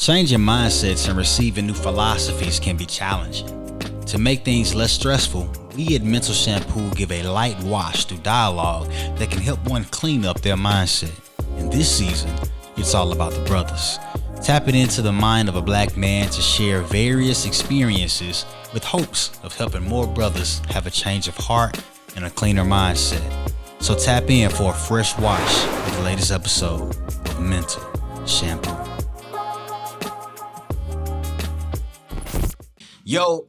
Changing mindsets and receiving new philosophies can be challenging. To make things less stressful, we at Mental Shampoo give a light wash through dialogue that can help one clean up their mindset. In this season, it's all about the brothers. Tapping into the mind of a black man to share various experiences with hopes of helping more brothers have a change of heart and a cleaner mindset. So tap in for a fresh wash with the latest episode of Mental Shampoo. Yo,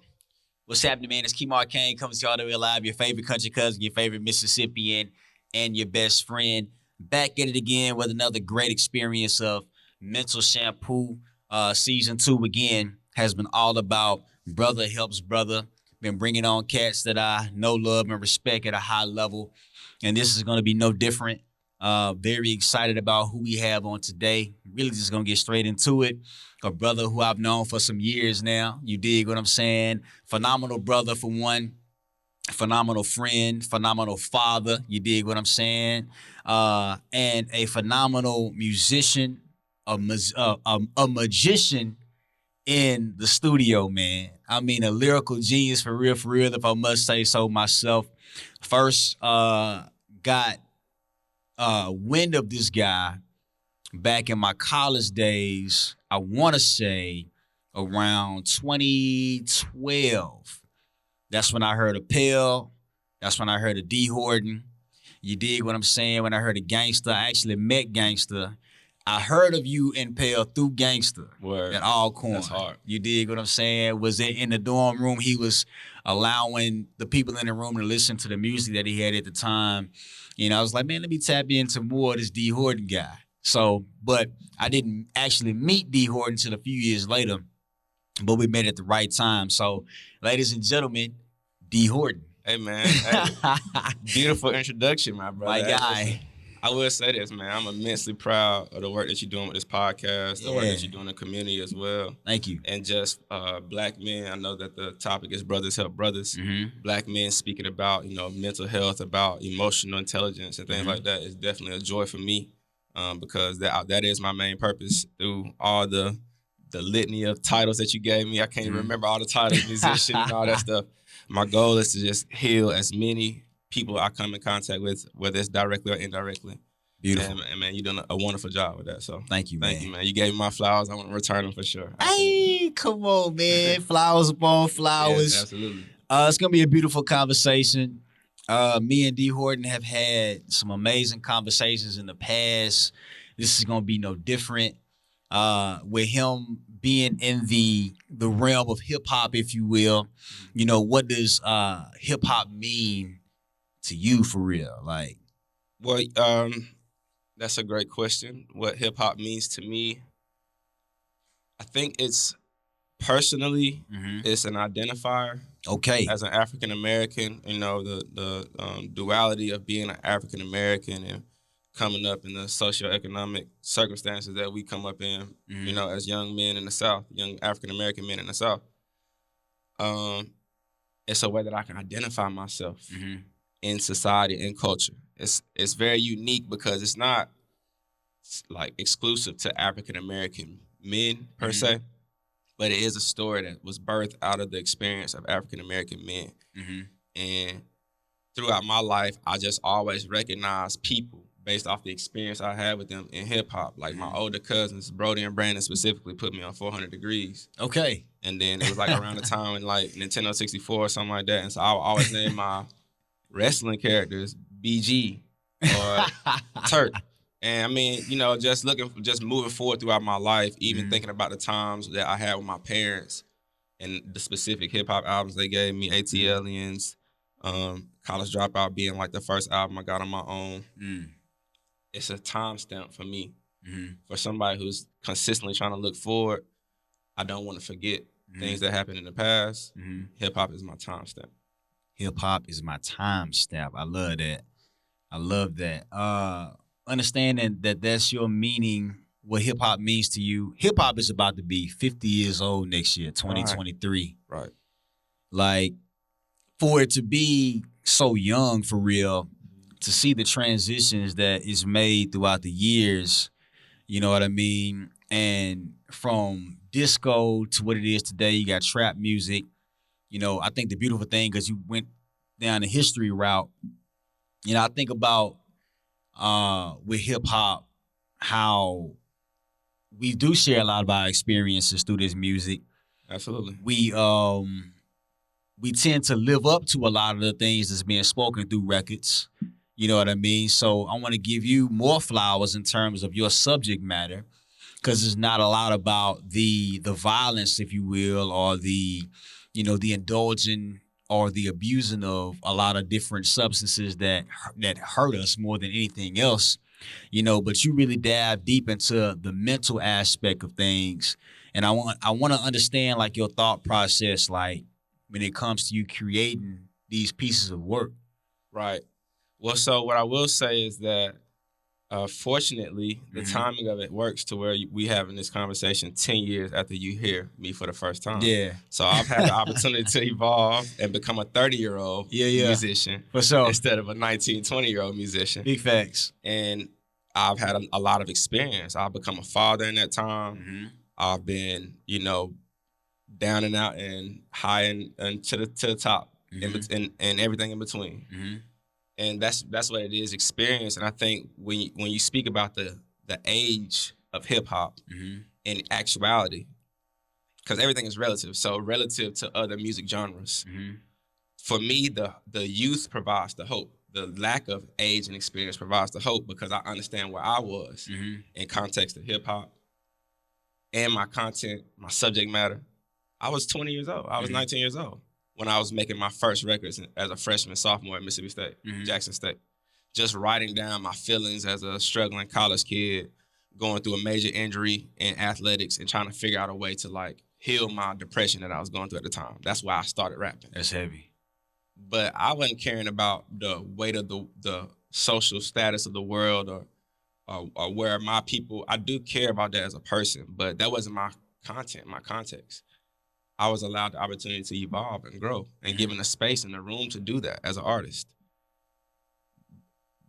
what's happening, man? It's Kemar Kane coming to y'all the way live, your favorite country cousin, your favorite Mississippian, and your best friend. Back at it again with another great experience of Mental Shampoo. Season 2 again has been all about brother helps brother. Been bringing on cats that I know, love, and respect at a high level, and this is going to be no different. Very excited about who we have on today. Really just going to get straight into it. A brother who I've known for some years now. You dig what I'm saying? Phenomenal brother for one. Phenomenal friend. Phenomenal father. You dig what I'm saying? And a phenomenal musician. A magician in the studio, man. I mean, a lyrical genius for real, if I must say so myself. First, got wind of this guy back in my college days. I want to say around 2012. That's when I heard of Pell. That's when I heard of D. Horton. You dig what I'm saying? When I heard of Gangsta, I actually met Gangsta. I heard of you in Pell through Gangsta. Word. At Alcorn. That's hard. You dig what I'm saying? Was in the dorm room. He was allowing the people in the room to listen to the music that he had at the time. You know, I was like, man, let me tap into more of this D. Horton guy. So, but I didn't actually meet D. Horton until a few years later, but we met at the right time. So, ladies and gentlemen, D. Horton. Hey, man. Hey, beautiful introduction, my brother. My guy. I will say this, man. I'm immensely proud of the work that you're doing with this podcast, the work that you're doing in the community as well. Thank you. And just black men. I know that the topic is brothers help brothers. Mm-hmm. Black men speaking about, mental health, about emotional intelligence and things like that is definitely a joy for me because that is my main purpose through all the litany of titles that you gave me. I can't even remember all the titles, musician and all that stuff. My goal is to just heal as many people I come in contact with, whether it's directly or indirectly. Beautiful. And man, you're doing a wonderful job with that. So thank you, man. Thank you, man. You gave me my flowers. I want to return them for sure. Hey, come on, man. Flowers upon flowers. Yes, absolutely. It's going to be a beautiful conversation. Me and D. Horton have had some amazing conversations in the past. This is going to be no different. With him being in the realm of hip-hop, if you will, what does hip-hop mean to you for real? Like, well, that's a great question. What hip hop means to me, I think it's personally, it's an identifier. Okay. As an African American, the duality of being an African American and coming up in the socioeconomic circumstances that we come up in, as young men in the South, young African American men in the South. It's a way that I can identify myself in society and culture. It's very unique because it's not like exclusive to African American men per se, but it is a story that was birthed out of the experience of African American men. And throughout my life, I just always recognize people based off the experience I had with them in hip hop. Like my older cousins, Brody and Brandon specifically, put me on 400 Degrees. Okay. And then it was like around the time when like Nintendo 64 or something like that. And so I would always name my wrestling characters BG or Turk. And I mean, just moving forward throughout my life, even thinking about the times that I had with my parents and the specific hip hop albums they gave me, AT Aliens, College Dropout being like the first album I got on my own. It's a timestamp for me. For somebody who's consistently trying to look forward, I don't want to forget things that happened in the past. Hip hop is my timestamp. Hip-hop is my timestamp. I love that. I love that. Understanding that that's your meaning, what hip-hop means to you. Hip-hop is about to be 50 years old next year, 2023. Right. Like, for it to be so young for real, to see the transitions that is made throughout the years, you know what I mean? And from disco to what it is today, you got trap music. I think the beautiful thing, because you went down the history route, I think about with hip hop, how we do share a lot of our experiences through this music. Absolutely. We tend to live up to a lot of the things that's being spoken through records. You know what I mean? So I want to give you more flowers in terms of your subject matter, because it's not a lot about the violence, if you will, or the indulging or the abusing of a lot of different substances that hurt us more than anything else. But you really dive deep into the mental aspect of things, and I want to understand like your thought process, like when it comes to you creating these pieces of work. Right. Well, so what I will say is that fortunately, the timing of it works to where we having this conversation 10 years after you hear me for the first time. Yeah. So I've had the opportunity to evolve and become a 30-year-old musician For sure. instead of a 19, 20-year-old musician. Big facts. And I've had a lot of experience. I've become a father in that time. I've been, down and out and high and to the top and everything in between. And that's what it is, experience. And I think when you speak about the age of hip hop in actuality, because everything is relative. So relative to other music genres, for me, the youth provides the hope. The lack of age and experience provides the hope, because I understand where I was in context of hip hop and my content, my subject matter. I was 20 years old. I was 19 years old when I was making my first records as a freshman, sophomore at Mississippi State, Jackson State. Just writing down my feelings as a struggling college kid, going through a major injury in athletics and trying to figure out a way to heal my depression that I was going through at the time. That's why I started rapping. That's heavy. But I wasn't caring about the weight of the social status of the world or where my people, I do care about that as a person, but that wasn't my content, my context. I was allowed the opportunity to evolve and grow and given the space and the room to do that as an artist.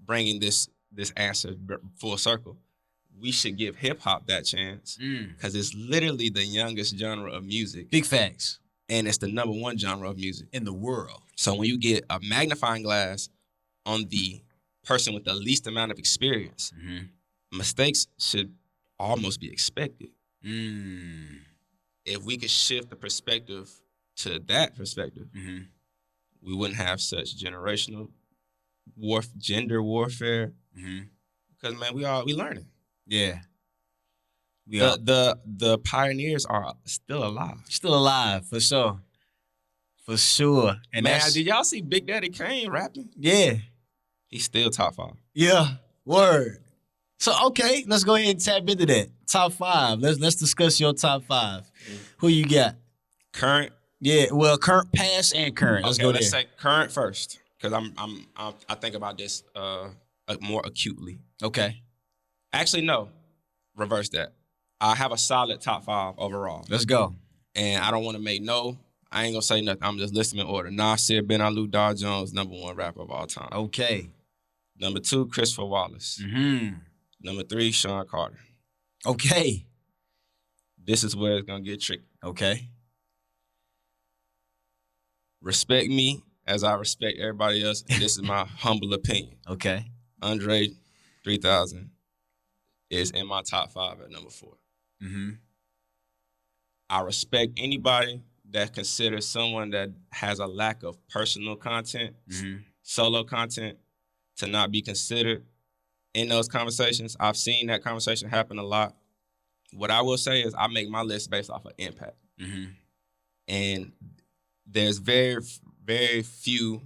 Bringing this answer full circle, we should give hip hop that chance, because it's literally the youngest genre of music. Big facts. And it's the number one genre of music in the world. So when you get a magnifying glass on the person with the least amount of experience, mistakes should almost be expected. If we could shift the perspective to that perspective, we wouldn't have such generational gender warfare. Because man, we learning. Yeah. The pioneers are still alive. Still alive, for sure. For sure. And man, did y'all see Big Daddy Kane rapping? Yeah. He's still top 5. Yeah. Word. So okay, let's go ahead and tap into that. Top 5. Let's discuss your top 5. Who you got? Current? Yeah, well, current, past, and current. Let's go there. Let's say current first, because I think about this more acutely. Okay. Actually, no. Reverse that. I have a solid top 5 overall. Let's go. And I don't want to I ain't gonna say nothing. I'm just listing in order. Nasir Ben Alou Dar Jones, number 1 rapper of all time. Okay. Number 2, Christopher Wallace. Number 3, Sean Carter. Okay. This is where it's gonna get tricky. Okay. Respect me as I respect everybody else, and this is my humble opinion. Okay. Andre 3000 is in my top 5 at number 4. I respect anybody that considers someone that has a lack of personal content, solo content, to not be considered in those conversations. I've seen that conversation happen a lot. What I will say is I make my list based off of impact. And there's very, very few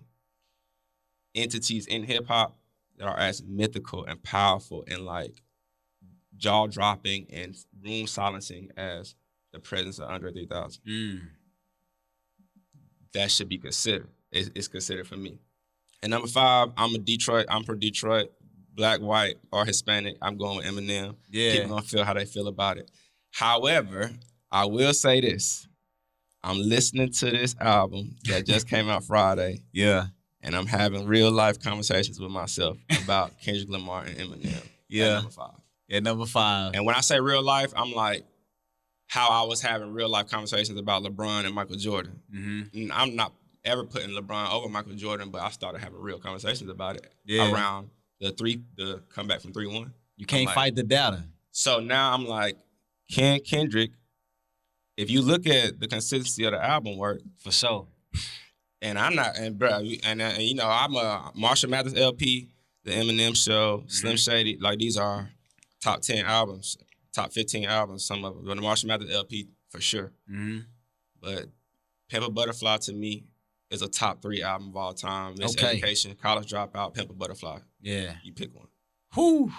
entities in hip hop that are as mythical and powerful and jaw-dropping and room silencing as the presence of Andre 3000. That should be considered. It's considered for me. And number 5, I'm from Detroit. Black, white, or Hispanic, I'm going with Eminem. Yeah. People gonna feel how they feel about it. However, I will say this. I'm listening to this album that just came out Friday. Yeah. And I'm having real life conversations with myself about Kendrick Lamar and Eminem. Yeah. Number 5. At number 5. And when I say real life, I'm like how I was having real life conversations about LeBron and Michael Jordan. And I'm not ever putting LeBron over Michael Jordan, but I started having real conversations about it around the comeback from 3-1. You can't fight the data. So now I'm like, can Kendrick, if you look at the consistency of the album work, for sure. And I'm not, and bro, and you know, I'm a Marshall Mathers LP, the Eminem Show, Slim Shady, like these are top 10 albums, top 15 albums, some of them. But the Marshall Mathers LP for sure. But Pimp a Butterfly to me is a top 3 album of all time. Miseducation, College Dropout, Pimp a Butterfly. Yeah. You pick one. Whew.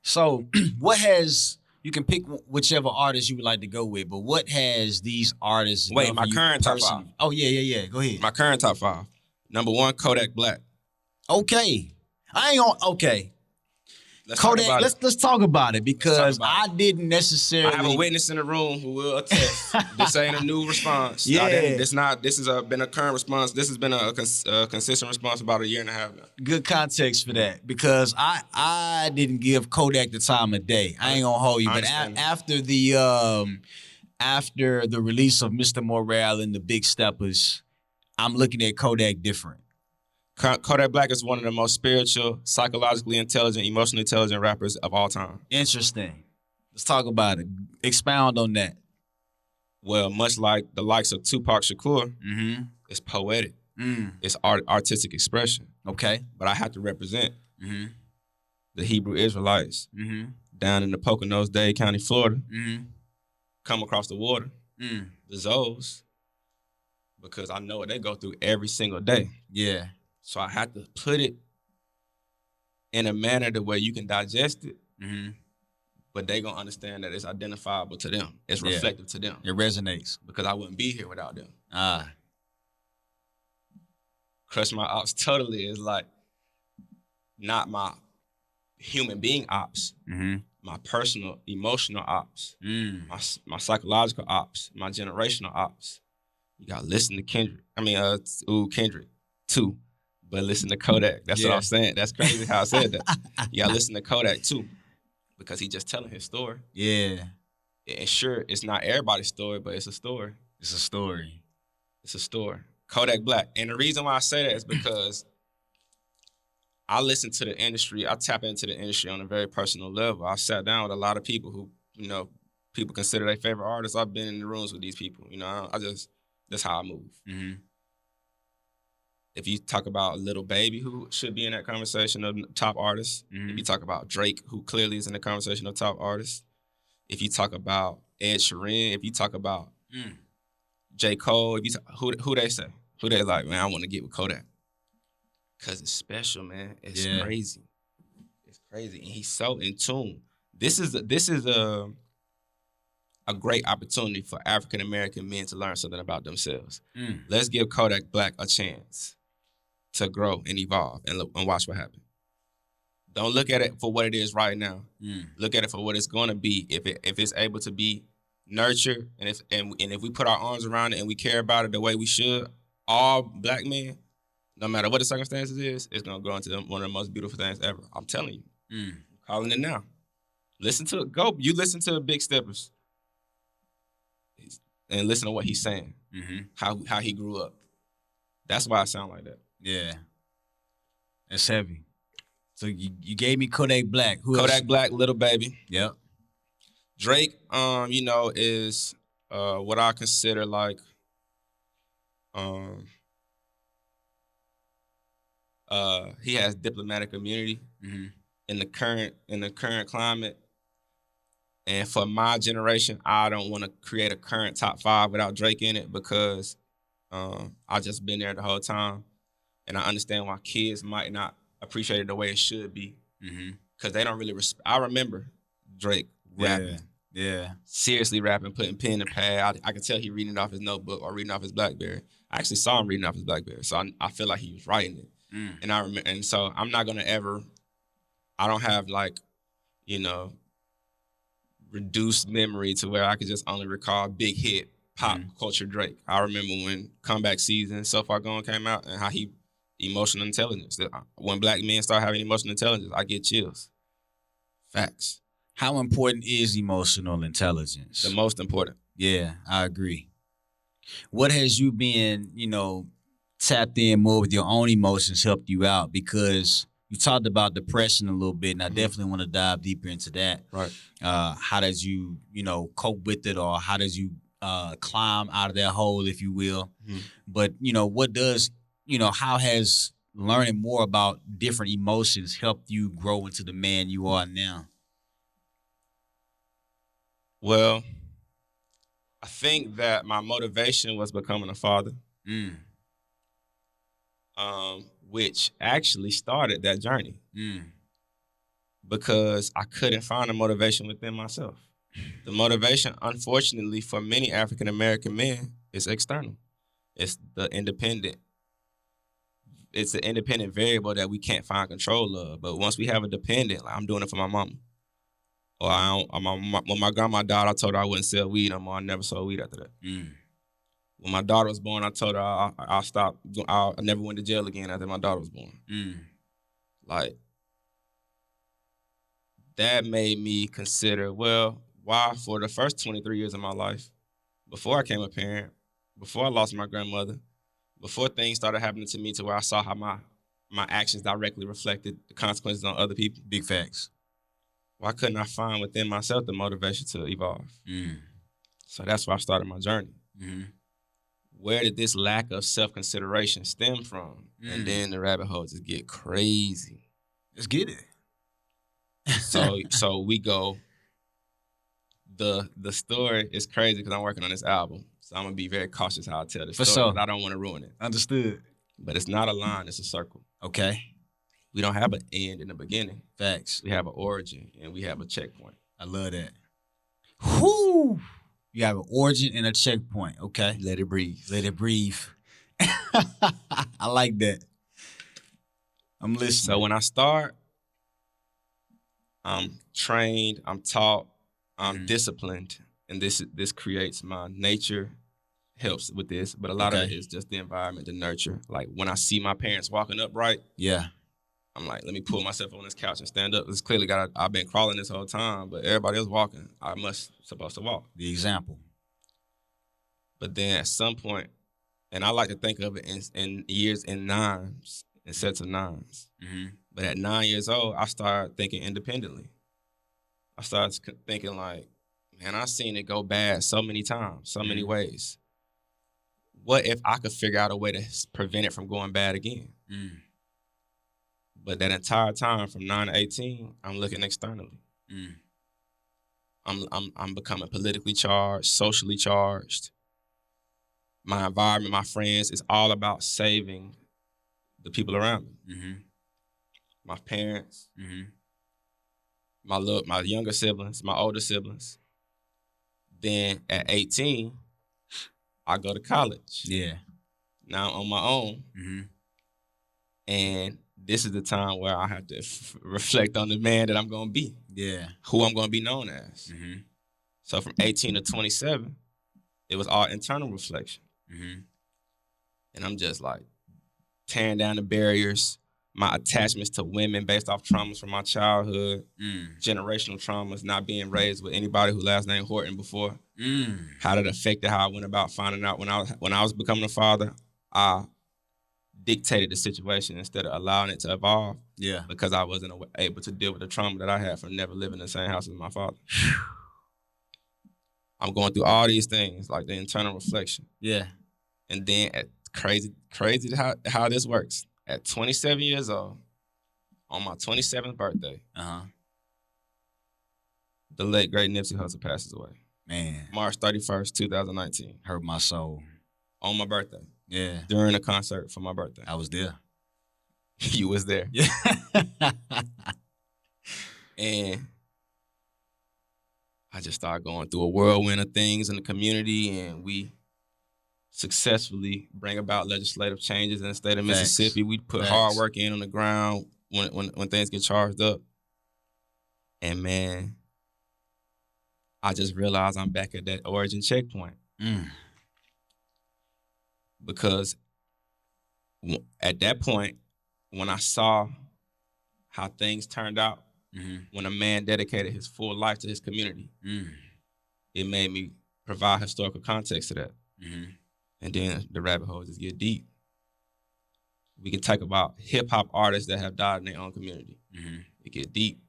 So what has, you can pick whichever artist you would like to go with, but what has these artists? Wait, my current top 5. Oh, yeah. Go ahead. My current top 5. Number 1, Kodak Black. Okay. Okay. Let's Kodak, talk about let's talk about it because I didn't necessarily. I have a witness in the room who will attest. This ain't a new response. Yeah. This has been a current response. This has been a consistent response about a year and a half now. Good context for that because I didn't give Kodak the time of day. I ain't gonna hold you, but after the release of Mr. Morale and the Big Steppers, I'm looking at Kodak different. Kodak Black is one of the most spiritual, psychologically intelligent, emotionally intelligent rappers of all time. Interesting. Let's talk about it. Expound on that. Well, much like the likes of Tupac Shakur, it's poetic. It's artistic expression. Okay. But I have to represent the Hebrew Israelites down in the Poconos, Dade County, Florida. Come across the water, the Zoes, because I know what they go through every single day. Yeah. So I had to put it in a manner to where you can digest it, but they gonna understand that it's identifiable to them. It's reflective to them. It resonates. Because I wouldn't be here without them. Crush My Ops totally is like not my human being ops, my personal, emotional ops, my psychological ops, my generational ops. You gotta listen to Kendrick. Kendrick too. But listen to Kodak. That's what I'm saying. That's crazy how I said that. You gotta listen to Kodak too. Because he's just telling his story. Yeah. And sure, it's not everybody's story, but it's a story. It's a story. It's a story. Kodak Black. And the reason why I say that is because I listen to the industry. I tap into the industry on a very personal level. I sat down with a lot of people who, people consider their favorite artists. I've been in the rooms with these people. That's how I move. If you talk about Lil Baby, who should be in that conversation of top artists. If you talk about Drake, who clearly is in the conversation of top artists. If you talk about Ed Sheeran, if you talk about J. Cole, if you who they say? Who they like, man, I want to get with Kodak. Because it's special, man. It's crazy. It's crazy. And he's so in tune. This is a great opportunity for African-American men to learn something about themselves. Let's give Kodak Black a chance to grow and evolve and watch what happens. Don't look at it for what it is right now. Look at it for what it's going to be if it's able to be nurtured and if we put our arms around it and we care about it the way we should. All black men, no matter what the circumstances is, it's going to grow into one of the most beautiful things ever. I'm telling you. I'm calling it now. Listen to it. You listen to Big Steppers and listen to what he's saying. How he grew up. That's why I sound like that. Yeah. That's heavy. So you gave me Kodak Black. Who Kodak else? Black, Lil Baby. Yep. Drake, is what I consider like he has diplomatic immunity in the current climate. And for my generation, I don't want to create a current top 5 without Drake in it because I just been there the whole time. And I understand why kids might not appreciate it the way it should be. Because they don't really I remember Drake rapping. Yeah. Seriously rapping, putting pen to pad. I could tell he reading it off his notebook or reading off his BlackBerry. I actually saw him reading off his BlackBerry. So I feel like he was writing it. And I remember, and so I'm not gonna ever, I don't have reduced memory to where I could just only recall big hit pop culture Drake. I remember when Comeback Season, So Far Gone came out and how he, emotional intelligence. When black men start having emotional intelligence, I get chills. Facts. How important is emotional intelligence? The most important. Yeah, I agree. What has you been, tapped in more with your own emotions helped you out? Because you talked about depression a little bit, and I definitely want to dive deeper into that. Right. How does you, cope with it, or how does you climb out of that hole, if you will? Mhm. But what does, how has learning more about different emotions helped you grow into the man you are now? Well, I think that my motivation was becoming a father, Mm, which actually started that journey mm, because I couldn't find a motivation within myself. The motivation, unfortunately, for many African American men is external. It's the independent. It's the independent variable that we can't find control of. But once we have a dependent, like I'm doing it for my mama. Or when my grandma died, I told her I wouldn't sell weed no more. I never sold weed after that. mm, When my daughter was born, I told her I'll stop. I never went to jail again after my daughter was born. mm. Like, that made me consider, well, why for the first 23 years of my life, before I became a parent, before I lost my grandmother, before things started happening to me to where I saw how my actions directly reflected the consequences on other people, Big facts. why couldn't I find within myself the motivation to evolve? Mm, So that's where I started my journey. mm, Where did this lack of self-consideration stem from? And then the rabbit hole just get crazy. let's get it. So we go. The story is crazy because I'm working on this album, so I'm gonna be very cautious how I tell this For story. sure. 'Cause I don't want to ruin it. Understood. But it's not a line; it's a circle. Okay. We don't have an end in the beginning. Facts. We have an origin and we have a checkpoint. I love that. Whoo! You have an origin and a checkpoint. Okay. Let it breathe. Let it breathe. I like that. I'm listening. So when I start, I'm trained, I'm taught, I'm disciplined, and this creates my nature. Helps with this, but a lot of it is just the environment, the nurture. Like when I see my parents walking upright, yeah, I'm like, let me pull myself on this couch and stand up. It's clearly I've been crawling this whole time, but everybody else walking. I must supposed to walk. The example. But then at some point, and I like to think of it in years in nines, in sets of nines. Mm-hmm. But at 9 years old, I started thinking independently. I started thinking like, man, I've seen it go bad so many times, so many ways. What if I could figure out a way to prevent it from going bad again? Mm. But that entire time from 9 to 18, I'm looking externally. Mm. I'm becoming politically charged, socially charged. My environment, my friends, is all about saving the people around me. Mm-hmm. My parents, Mm-hmm. my younger siblings, my older siblings. Then at 18, I go to college. Yeah. Now I'm on my own. Mm-hmm. And this is the time where I have to reflect on the man that I'm going to be. Yeah. Who I'm going to be known as. Mm-hmm. So from 18 to 27, it was all internal reflection. Mm-hmm. And I'm just like tearing down the barriers, my attachments to women based off traumas from my childhood, generational traumas, not being raised with anybody who last name Horton before. How that affected how I went about finding out when I was becoming a father. I dictated the situation instead of allowing it to evolve. Yeah. Because I wasn't able to deal with the trauma that I had from never living in the same house as my father. I'm going through all these things, like the internal reflection. Yeah. And then crazy how this works. At 27 years old, on my 27th birthday, the late great Nipsey Hussle passes away. Man. March 31st, 2019. Hurt my soul. On my birthday. Yeah. During a concert for my birthday. I was there. You was there. Yeah. And I just started going through a whirlwind of things in the community, and we successfully bring about legislative changes in the state of Mississippi. We put hard work in on the ground when things get charged up. And man, I just realized I'm back at that origin checkpoint. Because at that point, when I saw how things turned out when a man dedicated his full life to his community. It made me provide historical context to that. And then the rabbit hole just get deep. We can talk about hip-hop artists that have died in their own community. It get deep.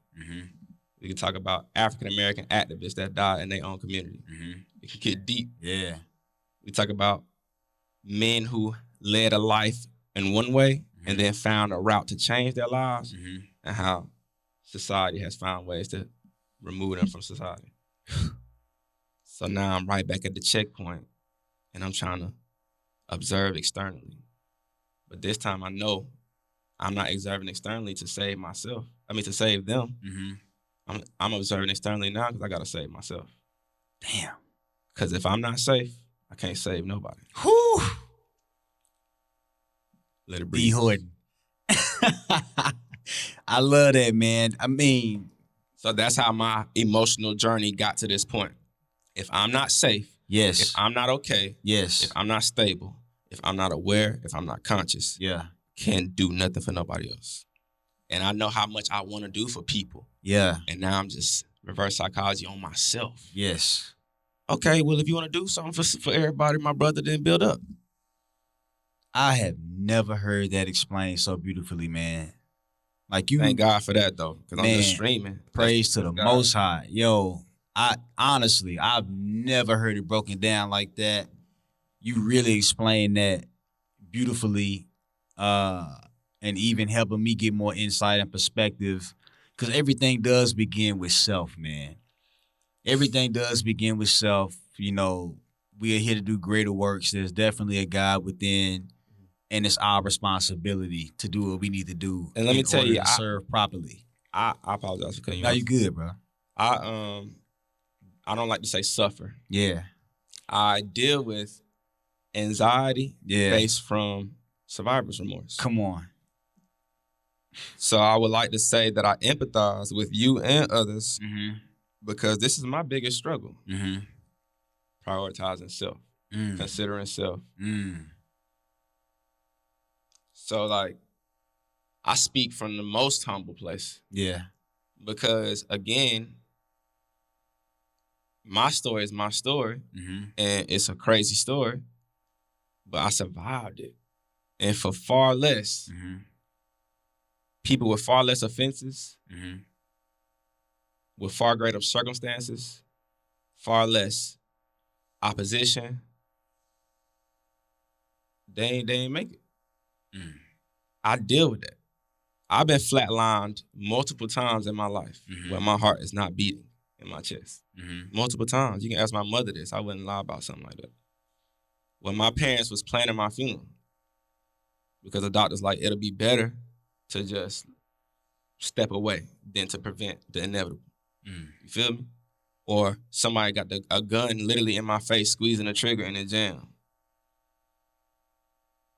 We can talk about African-American activists that died in their own community. It can get deep. Yeah. We talk about men who led a life in one way and then found a route to change their lives, and how society has found ways to remove them from society. So now I'm right back at the checkpoint, and I'm trying to observe externally. But this time I know I'm not observing externally to save myself. I mean, to save them. I'm observing externally now because I got to save myself. Damn. Because if I'm not safe, I can't save nobody. Whew. Let it B. breathe. Horton. I love that, man. I mean, So that's how my emotional journey got to this point. If I'm not safe, yes. if I'm not okay, Yes. if I'm not stable, if I'm not aware, if I'm not conscious, Yeah. can't do nothing for nobody else. And I know how much I want to do for people. Yeah. And now I'm just reverse psychology on myself. Yes. Okay, well, if you want to do something for everybody, my brother, then build up. I have never heard that explained so beautifully, man. Like you, Thank God for that, though, because I'm Man, just streaming. praise to the God. Most High. Yo, I've never heard it broken down like that. You really explained that beautifully, and even helping me get more insight and perspective. Because everything does begin with self, man. Everything does begin with self. You know, we are here to do greater works. There's definitely a God within, and it's our responsibility to do what we need to do. And let me in tell order you, to serve properly. I apologize for cutting you No, off. you good, bro. I don't like to say suffer. Yeah. I deal with anxiety Yeah. based from survivor's remorse. Come on. So I would like to say that I empathize with you and others Mm-hmm. because this is my biggest struggle. Mm-hmm. Prioritizing self, Mm. considering self. Mm. So like, I speak from the most humble place Yeah. because again, my story is my story, Mm-hmm. and it's a crazy story, but I survived it. And for far less, Mm-hmm. people with far less offenses, Mm-hmm. with far greater circumstances, far less opposition, they ain't make it. Mm. I deal with that. I've been flatlined multiple times in my life where my heart is not beating in my chest. Multiple times. You can ask my mother this. I wouldn't lie about something like that. When my parents was planning my funeral, because the doctor's like, it'll be better to just step away than to prevent the inevitable. You feel me? Or somebody got a gun literally in my face, squeezing the trigger in the jam.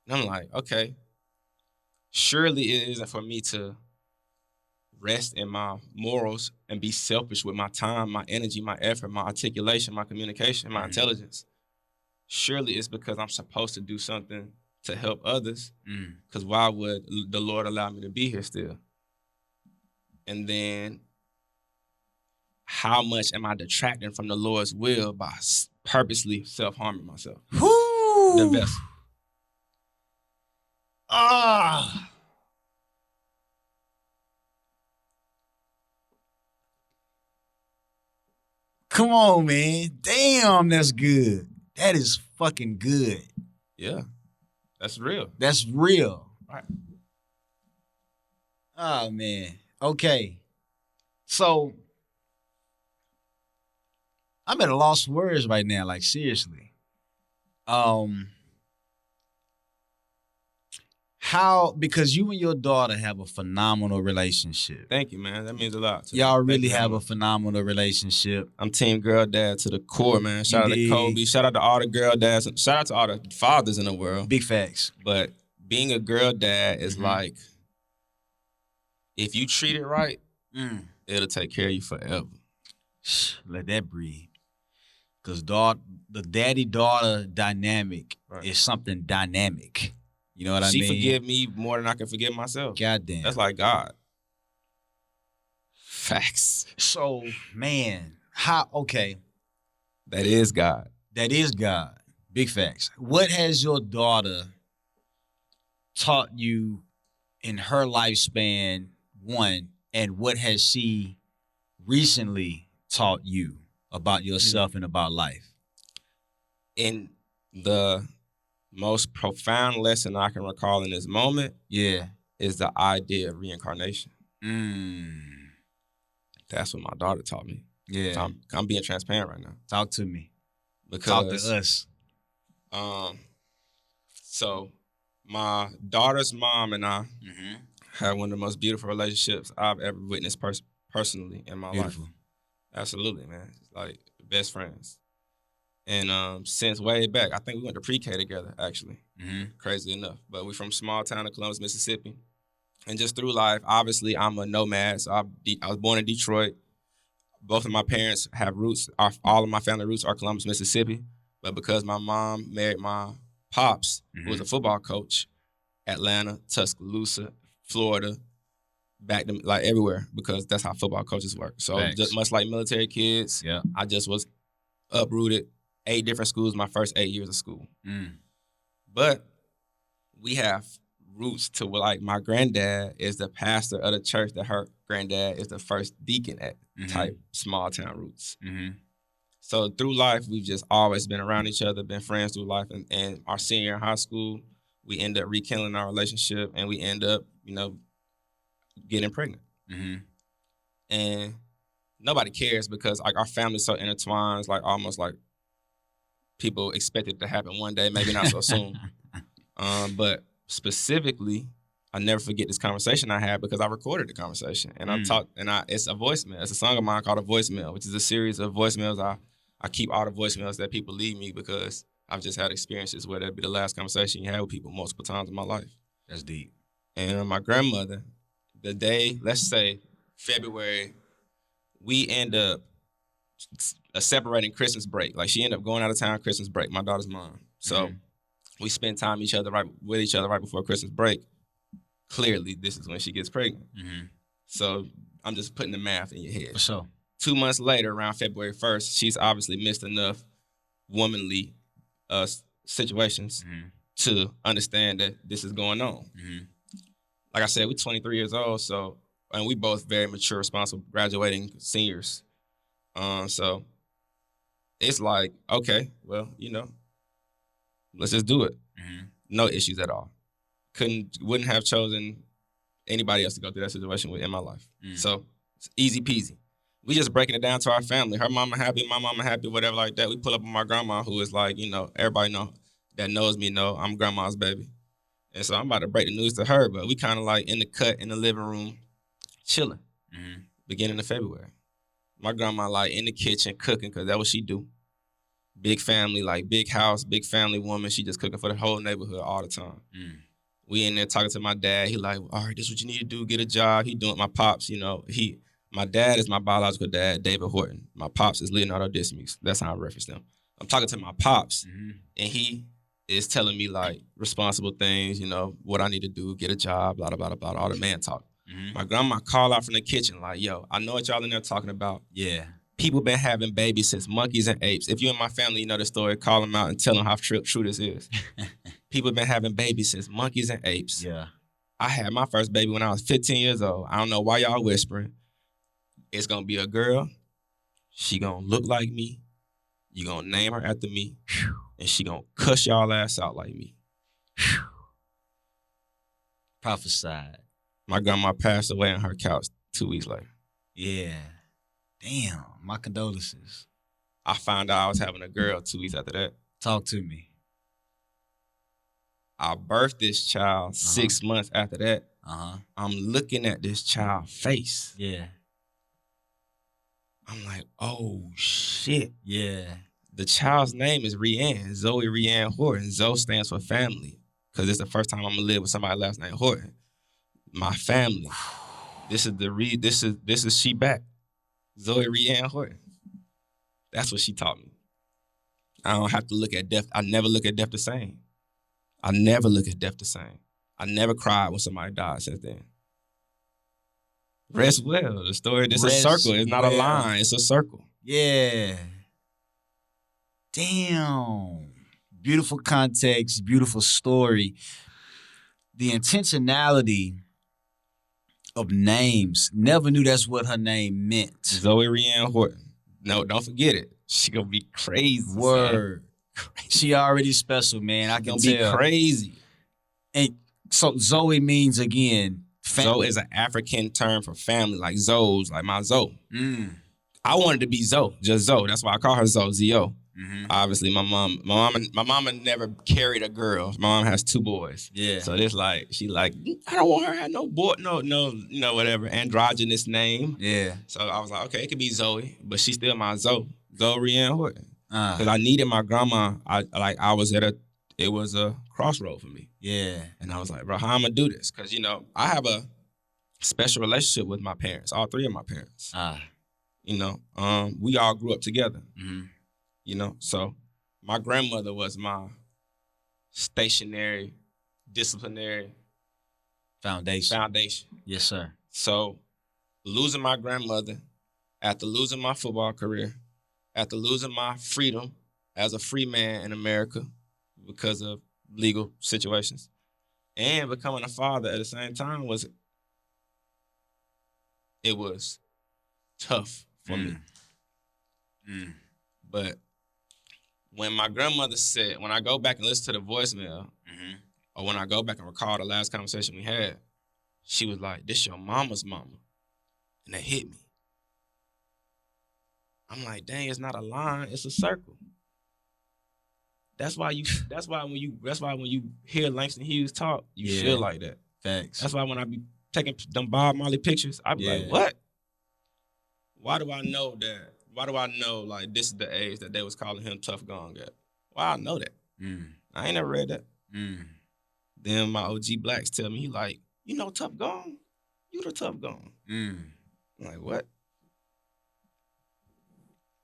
And I'm like, okay, surely it isn't for me to rest in my morals and be selfish with my time, my energy, my effort, my articulation, my communication, my intelligence. Surely it's because I'm supposed to do something to help others, because why would the Lord allow me to be here still? And then how much am I detracting from the Lord's will by purposely self-harming myself? Whoo! The vessel. Ah. Come on, man. Damn, that's good. That is fucking good. Yeah, that's real. That's real. Right. Oh, man. Okay. So, I'm at a loss for words right now, like seriously. How, because you and your daughter have a phenomenal relationship. Thank you, man. That means a lot. To Y'all me. Thank really you very have a much. phenomenal relationship. I'm team girl dad to the core, man. Shout out to Indeed. Kobe. Shout out to all the girl dads. Shout out to all the fathers in the world. Big facts. But being a girl dad is like, if you treat it right, it'll take care of you forever. Let that breathe. Because the daddy-daughter dynamic is something dynamic. You know what I mean? She forgive me more than I can forgive myself. Goddamn. That's like God. Facts. So, man, how? Okay, That is God. that is God. Big facts. What has your daughter taught you in her lifespan? One, and what has she recently taught you about yourself and about life? In the most profound lesson I can recall in this moment Yeah. is the idea of reincarnation. Mm. That's what my daughter taught me. Yeah. I'm being transparent right now. Talk to me. Talk Because to us. So my daughter's mom and I Mm-hmm. had one of the most beautiful relationships I've ever witnessed personally in my Beautiful. life. Absolutely, man. Like best friends. And since way back, I think we went to pre-K together, actually. Mm-hmm. Crazy enough. But we from small town of Columbus, Mississippi. And just through life, obviously, I'm a nomad. So I was born in Detroit. Both of my parents have roots. All of my family roots are Columbus, Mississippi. But because my mom married my pops, who was a football coach, Atlanta, Tuscaloosa, Florida, back to like everywhere, because that's how football coaches work. So Thanks. just much like military kids, Yeah. I just was uprooted 8 different schools my first 8 years of school. Mm. But we have roots to where, like, my granddad is the pastor of the church that her granddad is the first deacon at, type small town roots. Mm-hmm. So through life, we've just always been around each other, been friends through life. And our senior year in high school, we end up rekindling our relationship, and we end up, getting pregnant. Mm-hmm. And nobody cares because, like, our family's so intertwined. It's like almost like people expect it to happen one day, maybe not so soon. But specifically, I never forget this conversation I had because I recorded the conversation, and it's a voicemail. It's a song of mine called A Voicemail, which is a series of voicemails. I keep all the voicemails that people leave me because I've just had experiences where that'd be the last conversation you had with people multiple times in my life. That's deep. And my grandmother, the day, let's say February, we end up separating Christmas break. Like, she ended up going out of town Christmas break, my daughter's mom. So we spent time with each other right before Christmas break. Clearly, this is when she gets pregnant. Mm-hmm. So I'm just putting the math in your head. For sure. 2 months later, around February 1st, she's obviously missed enough womanly situations to understand that this is going on. Mm-hmm. Like I said, we're 23 years old, and we both very mature, responsible, graduating seniors. So it's like, okay, well, let's just do it. Mm-hmm. No issues at all. Wouldn't have chosen anybody else to go through that situation with in my life. So it's easy peasy. We just breaking it down to our family. Her mama happy, my mama happy, whatever like that. We pull up on my grandma, who is like, everybody that knows me know I'm grandma's baby. And so I'm about to break the news to her, but we kind of like in the cut in the living room, chilling, beginning of February. My grandma like in the kitchen cooking because that's what she do. Big family, like big house, big family woman. She just cooking for the whole neighborhood all the time. We in there talking to my dad. He like, all right, this is what you need to do, get a job. He doing my pops, my dad is my biological dad, David Horton. My pops is Leonardo Dismukes. That's how I reference them. I'm talking to my pops, and he is telling me like responsible things, what I need to do, get a job, blah, blah, blah, blah, all the man talk. My grandma called out from the kitchen like, yo, I know what y'all in there talking about. Yeah. People been having babies since monkeys and apes. If you and my family, you know the story, call them out and tell them how true this is. People been having babies since monkeys and apes. Yeah. I had my first baby when I was 15 years old. I don't know why y'all whispering. It's going to be a girl. She going to look like me. You going to name her after me. And she going to cuss y'all ass out like me. Prophesied. My grandma passed away on her couch 2 weeks later. Yeah. Damn. My condolences. I found out I was having a girl 2 weeks after that. Talk to me. I birthed this child 6 months after that. I'm looking at this child's face. Yeah. I'm like, oh, shit. Yeah. The child's name is Rianne, Zoe Rianne Horton. Zoe stands for family because it's the first time I'm going to live with somebody last name Horton. My family. This is she back. Zoe Rianne Horton. That's what she taught me. I don't have to look at death. I never look at death the same. I never look at death the same. I never cried when somebody died since then. Rest well. The story, it's a Rest circle. It's not a well. line. It's a circle. Yeah. Damn. Beautiful context, beautiful story. The intentionality of names. Never knew that's what her name meant. Zoe Rianne Horton. No, don't forget it. She gonna be crazy. Word. She already special, man. I She can gonna tell. be crazy. And so Zoe means again, Zoe is an African term for family, like Zoe's, like my Zoe. I wanted to be Zoe, just Zoe. That's why I call her Zoe, Z-O. Obviously, my mama never carried a girl. My mom has 2 boys. Yeah. So it's like she like, I don't want her to have no boy, no, whatever androgynous name. Yeah. So I was like, okay, it could be Zoe, but she's still my Zoe Rianne Horton. Because I needed my grandma. It was a crossroad for me. Yeah. And I was like, bro, how I'm gonna do this? Because I have a special relationship with my parents, all 3 of my parents. We all grew up together. So my grandmother was my stationary, disciplinary foundation. Yes, sir. So losing my grandmother, after losing my football career, after losing my freedom as a free man in America because of legal situations, and becoming a father at the same time was tough for me. But when my grandmother said, when I go back and listen to the voicemail, or when I go back and recall the last conversation we had, she was like, "This your mama's mama," and that hit me. I'm like, dang, it's not a line, it's a circle. That's why when you hear Langston Hughes talk, you feel like that. Facts. That's why when I be taking them Bob Marley pictures, I be like, what? Why do I know that? Why do I know like this is the age that they was calling him Tough Gong at? Why I know that? I ain't never read that. Then my OG blacks tell me, he like, you know Tough Gong? You the Tough Gong. I'm like, what?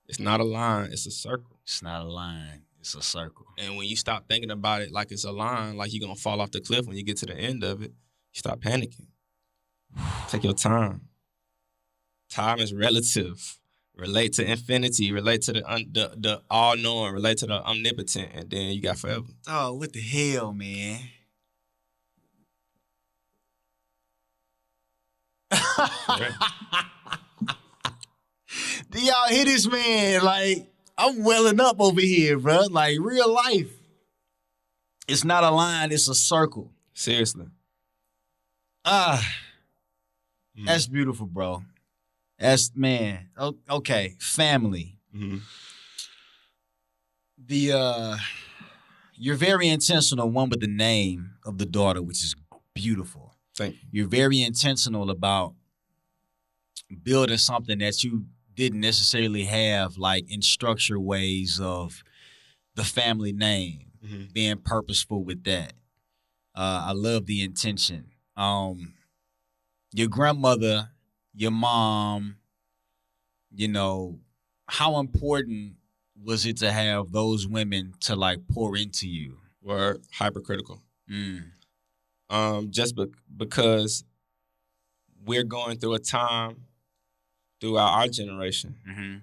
It's not a line, it's a circle. It's not a line, it's a circle. And when you stop thinking about it like it's a line, like you're gonna fall off the cliff when you get to the end of it, you stop panicking. Take your time. Time is relative. Relate to infinity, relate to the all-knowing, relate to the omnipotent, and then you got forever. Oh, what the hell, man? Do y'all hear this, man? Like, I'm welling up over here, bro. Like, real life. It's not a line, it's a circle. Seriously. That's beautiful, bro. That's, man. Okay, family. You're very intentional, one, with the name of the daughter, which is beautiful. Thank you. You're very intentional about building something that you didn't necessarily have, like in structured ways of the family name, being purposeful with that. I love the intention. Your grandmother, your mom, how important was it to have those women to like pour into you? Were hypercritical. Just because we're going through a time throughout our generation,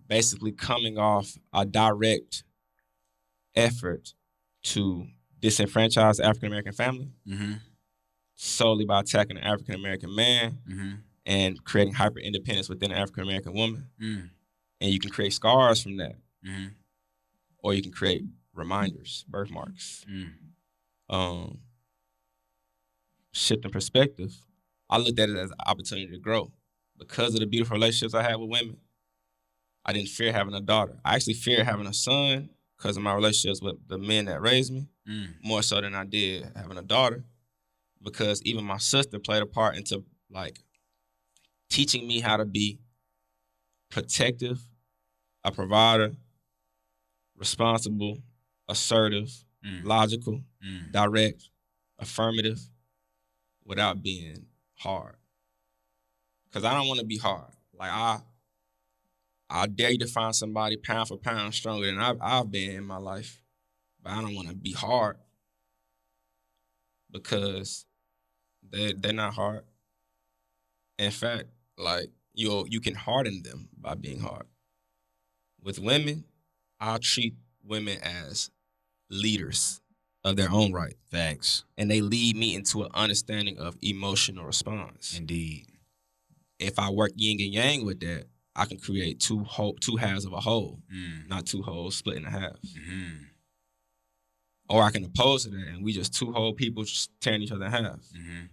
basically coming off a direct effort to disenfranchise the African-American family solely by attacking the African-American man and creating hyper-independence within the African-American woman. And you can create scars from that. Or you can create reminders, birthmarks. Shifting perspective, I looked at it as an opportunity to grow. Because of the beautiful relationships I had with women, I didn't fear having a daughter. I actually feared having a son because of my relationships with the men that raised me, more so than I did having a daughter. Because even my sister played a part into like teaching me how to be protective, a provider, responsible, assertive, logical, direct, affirmative, without being hard. Because I don't want to be hard. Like I dare you to find somebody pound for pound stronger than I've been in my life. But I don't want to be hard because they're not hard. In fact, like you can harden them by being hard. With women, I treat women as leaders of their own right. Facts. And they lead me into an understanding of emotional response. Indeed. If I work yin and yang with that, I can create two halves of a whole, not two wholes split in half. Mm-hmm. Or I can oppose to that, and we just two whole people just tearing each other in half. Mm-hmm.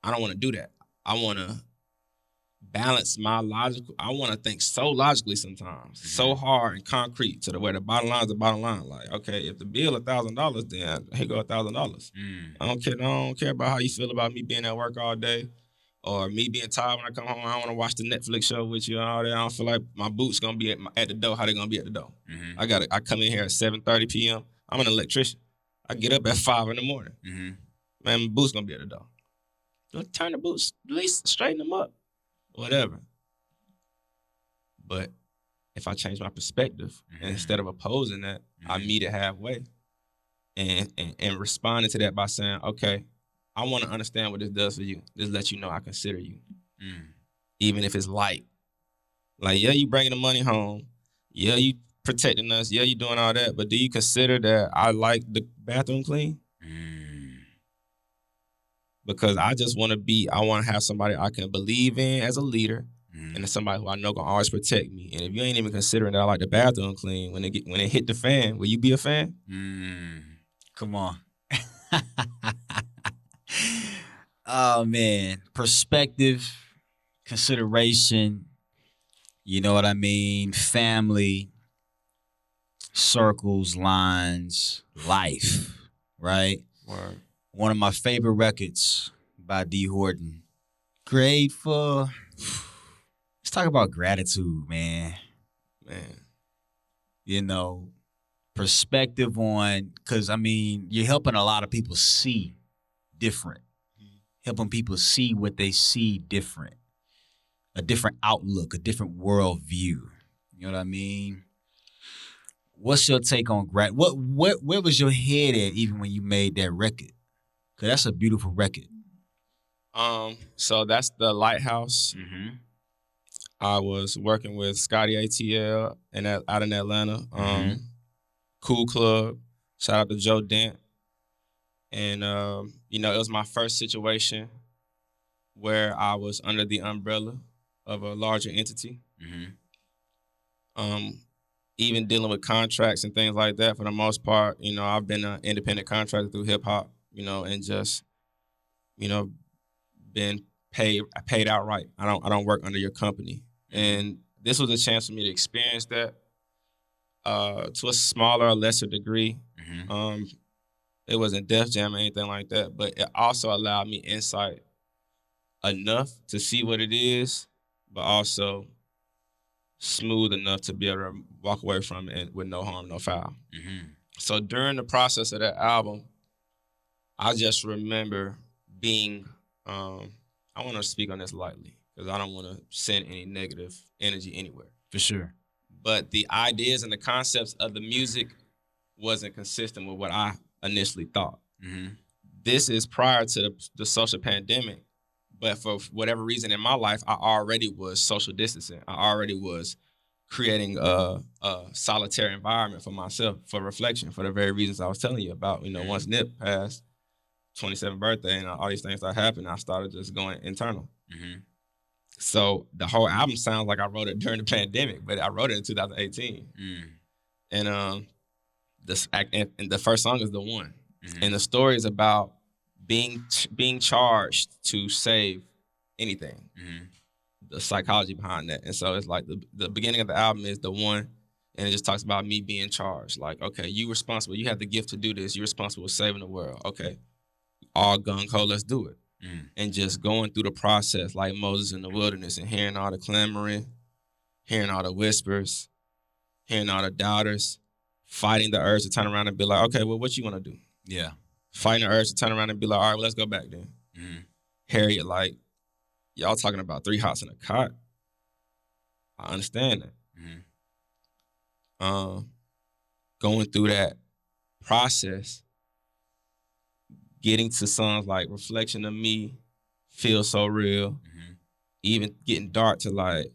I don't want to do that. I want to balance my logical. I want to think so logically sometimes, so hard and concrete to the way the bottom line is the bottom line. Like, okay, if the bill $1,000, then here go $1,000. I don't care about how you feel about me being at work all day, or me being tired when I come home. I don't want to watch the Netflix show with you and all that. I don't feel like my boots gonna be at the door. How they gonna be at the door? I come in here at 7:30 p.m. I'm an electrician. I get up at 5 in the morning. Man, my boots gonna be at the door. Turn the boots, at least straighten them up. Whatever. But if I change my perspective, and instead of opposing that, I meet it halfway and responding to that by saying, okay, I want to understand what this does for you. This lets you know I consider you. Even if it's light. Like, yeah, you bringing the money home. Yeah, you protecting us. Yeah, you doing all that. But do you consider that I like the bathroom clean? Because I just want to have somebody I can believe in as a leader, and somebody who I know gonna always protect me. And if you ain't even considering that I like the bathroom clean, when it hit the fan, will you be a fan? Come on. Oh man, perspective, consideration. You know what I mean? Family, circles, lines, life. Right. Word. One of my favorite records by D. Horton. Grateful. Let's talk about gratitude, man. You know, perspective on, because I mean, you're helping a lot of people see different, helping people see what they see different, a different outlook, a different worldview. You know what I mean? What's your take on where was your head at even when you made that record? Cause that's a beautiful record. So that's the Lighthouse. I was working with Scotty ATL out in Atlanta. Cool Club. Shout out to Joe Dent. And it was my first situation where I was under the umbrella of a larger entity. Even dealing with contracts and things like that, for the most part, I've been an independent contractor through hip hop, and just, been paid outright. I don't work under your company. And this was a chance for me to experience that to a smaller or lesser degree. It wasn't Def Jam or anything like that, but it also allowed me insight enough to see what it is, but also smooth enough to be able to walk away from it with no harm, no foul. So during the process of that album, I just remember being, I want to speak on this lightly because I don't want to send any negative energy anywhere. For sure. But the ideas and the concepts of the music wasn't consistent with what I initially thought. This is prior to the social pandemic, but for whatever reason in my life, I already was social distancing. I already was creating a solitary environment for myself, for reflection, for the very reasons I was telling you about. Once Nip passed, 27th birthday, and all these things that happened, I started just going internal. So the whole album sounds like I wrote it during the pandemic, but I wrote it in 2018. And the first song is The One. And the story is about being charged to save anything. The psychology behind that. And so it's like the beginning of the album is The One, and it just talks about me being charged. Like, okay, you responsible. You have the gift to do this. You're responsible for saving the world. Okay, all gung-ho, let's do it. And just going through the process like Moses in the wilderness and hearing all the clamoring, hearing all the whispers, hearing all the doubters, fighting the urge to turn around and be like, okay, well, what you want to do? Yeah. Fighting the urge to turn around and be like, all right, well, let's go back then. Harriet, like, y'all talking about 3 hots in a cot. I understand that. Going through that process, getting to songs like Reflection of Me, Feel So Real, even getting dark to like,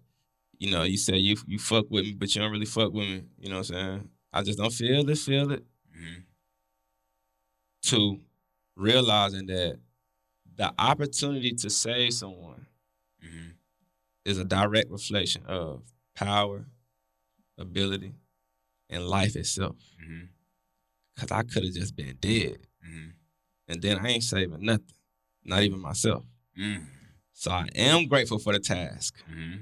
you say you fuck with me, but you don't really fuck with me. You know what I'm saying? I just don't feel it. Mm-hmm. To realizing that the opportunity to save someone Mm-hmm. is a direct reflection of power, ability, and life itself. Mm-hmm. Cause I could have just been dead. Mm-hmm. And then I ain't saving nothing. Not even myself. Mm-hmm. So I am grateful for the task. Mm-hmm.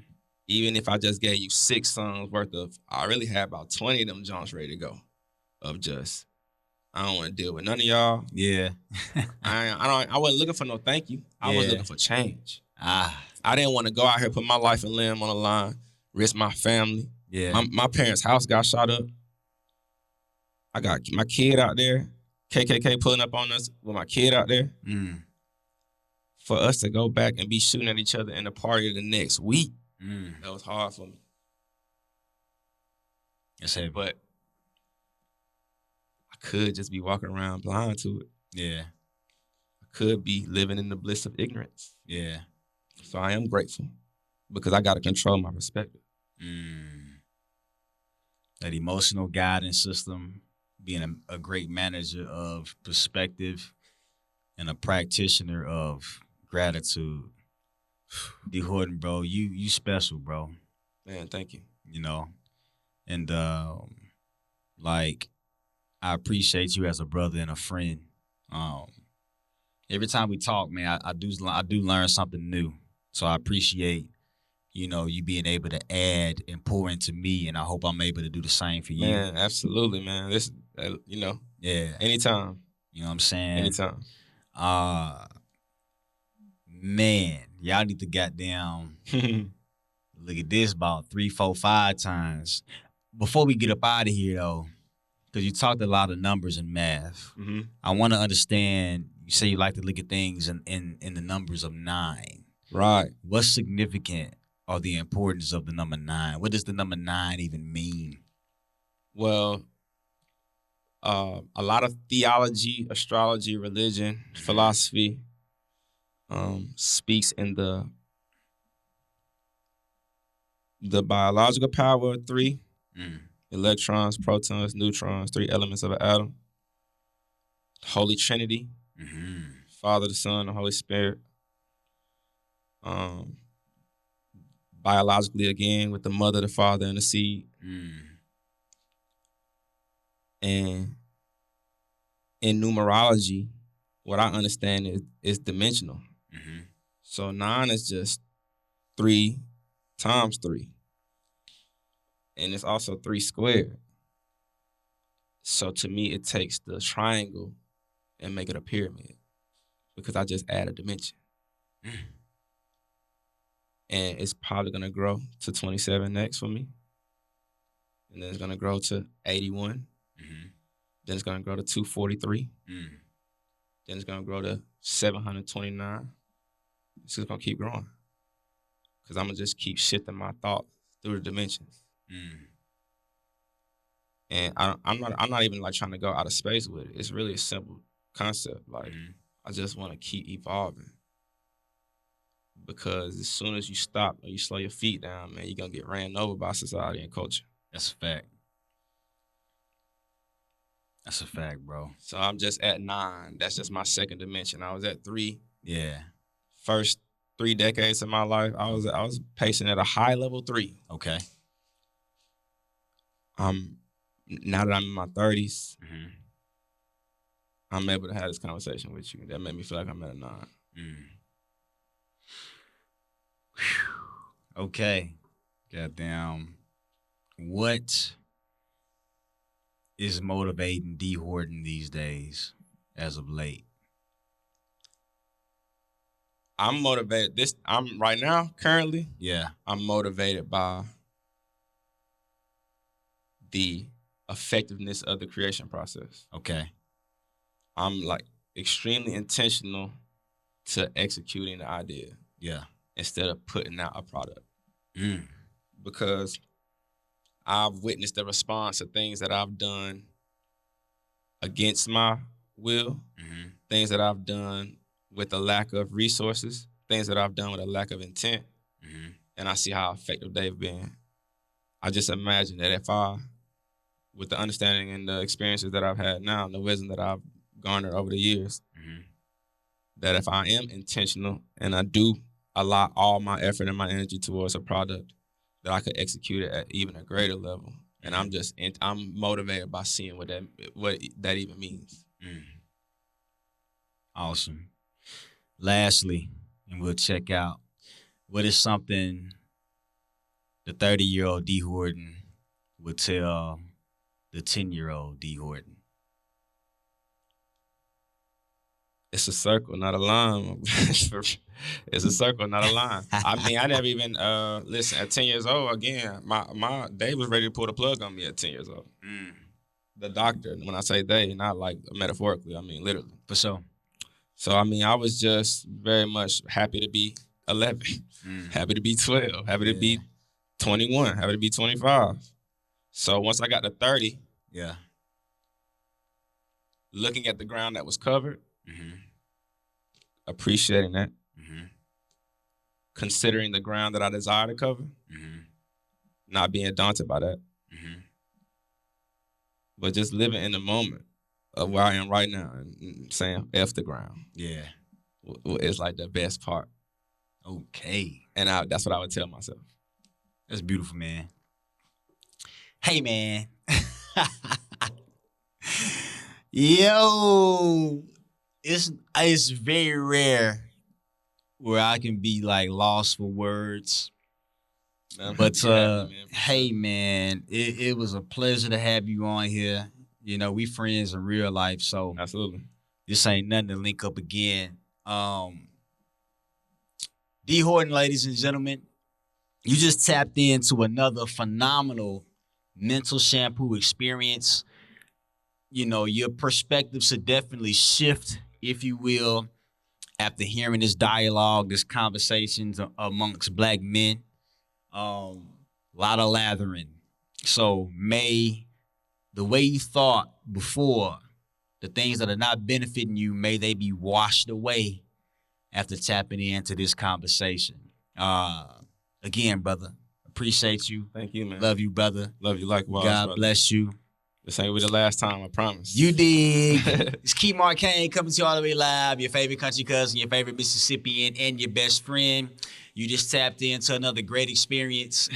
Even if I just gave you 6 songs worth of, I really had about 20 of them joints ready to go. Of just, I don't want to deal with none of y'all. Yeah. I wasn't looking for no thank you. I was Yeah. looking for change. Ah. I didn't want to go out here, put my life and limb on the line, risk my family. Yeah. My parents' house got shot up. I got my kid out there, KKK pulling up on us with my kid out there. Mm. For us to go back and be shooting at each other in the party the next week, Mm. that was hard for me. That's heavy. But I could just be walking around blind to it. Yeah. I could be living in the bliss of ignorance. Yeah. So I am grateful because I got to control my perspective. That emotional guidance system, being a great manager of perspective and a practitioner of gratitude. D. Horton, bro, you special, bro. Man, thank you. You know, and like I appreciate you as a brother and a friend. Every time we talk, man, I do learn something new. So I appreciate you being able to add and pour into me, and I hope I'm able to do the same for you. Man, absolutely, man. This, Yeah. anytime. You know what I'm saying? Anytime. Man, y'all need to goddamn look at this about 3, 4, 5 times. Before we get up out of here though, because you talked a lot of numbers and math. Mm-hmm. I want to understand, you say you like to look at things in the numbers of 9. Right. What's significant or the importance of the number 9? What does the number 9 even mean? Well, a lot of theology, astrology, religion, philosophy speaks in the biological power of 3, electrons, protons, neutrons, 3 elements of an atom, Holy Trinity, Father, the Son, the Holy Spirit. Biologically, again, with the mother, the father, and the seed. And in numerology, what I understand is dimensional. So 9 is just 3 times 3. And it's also 3 squared. So to me, it takes the triangle and make it a pyramid because I just add a dimension. And it's probably going to grow to 27 next for me. And then it's going to grow to 81. Then it's going to grow to 243. Then it's going to grow to 729. It's just going to keep growing. Because I'm going to just keep shifting my thoughts through the dimensions. And I'm not even like trying to go out of space with it. It's really a simple concept. Like, I just want to keep evolving. Because as soon as you stop or you slow your feet down, man, you're going to get ran over by society and culture. That's a fact. That's a fact, bro. So I'm just at 9. That's just my second dimension. I was at 3. Yeah. First 3 decades of my life, I was pacing at a high level 3. Okay. Now that I'm in my 30s, I'm able to have this conversation with you. That made me feel like I'm at a 9. Okay. Goddamn. What is motivating D. Horton these days as of late? I'm motivated. I'm right now, currently. Yeah. I'm motivated by the effectiveness of the creation process. Okay. I'm like extremely intentional to executing the idea. Yeah. Instead of putting out a product. Because I've witnessed the response to things that I've done against my will, things that I've done with a lack of resources, things that I've done with a lack of intent. and I see how effective they've been. I just imagine that with the understanding and the experiences that I've had now, and the wisdom that I've garnered over the years, that if I am intentional and I do allot all my effort and my energy towards a product, that I could execute it at even a greater level. And I'm motivated by seeing what that even means. Awesome. Lastly, and we'll check out, what is something the 30-year-old D. Horton would tell the 10-year-old D. Horton? It's a circle, not a line. It's a circle, not a line. I mean, I never even listen. At 10 years old, again, they was ready to pull the plug on me at 10 years old. The doctor, when I say they, not like metaphorically, I mean literally. For sure. So I mean, I was just very much happy to be 11, happy to be 12, happy to be 21, happy to be 25. So once I got to 30, looking at the ground that was covered, appreciating that, considering the ground that I desire to cover, not being daunted by that, but just living in the moment of where I am right now and saying F the ground. Yeah. It's like the best part. Okay. And that's what I would tell myself. That's beautiful, man. Hey, man. Yo, it's very rare where I can be like lost for words. But hey, man, it was a pleasure to have you on here. You know, we friends in real life, so absolutely, this ain't nothing to link up again. D. Horton, ladies and gentlemen, you just tapped into another phenomenal mental shampoo experience. You know, your perspective should definitely shift, if you will, after hearing this dialogue, this conversations amongst Black men. A lot of lathering. So may the way you thought before, the things that are not benefiting you, may they be washed away after tapping into this conversation. Again, brother, appreciate you. Thank you, man. Love you, brother. Love you likewise. God brother. bless you. This ain't be the last time, I promise. You dig. It's Key Marcane coming to you all the way live, your favorite country cousin, your favorite Mississippian, and your best friend. You just tapped into another great experience.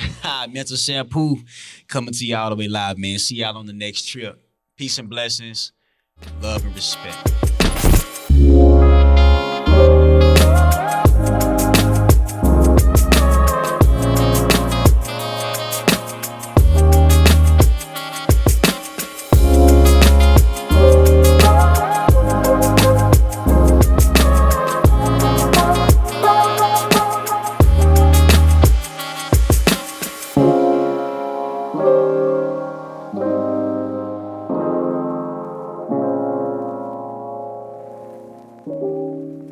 Mental shampoo coming to you all the way live, man. See y'all on the next trip. Peace and blessings. Love and respect.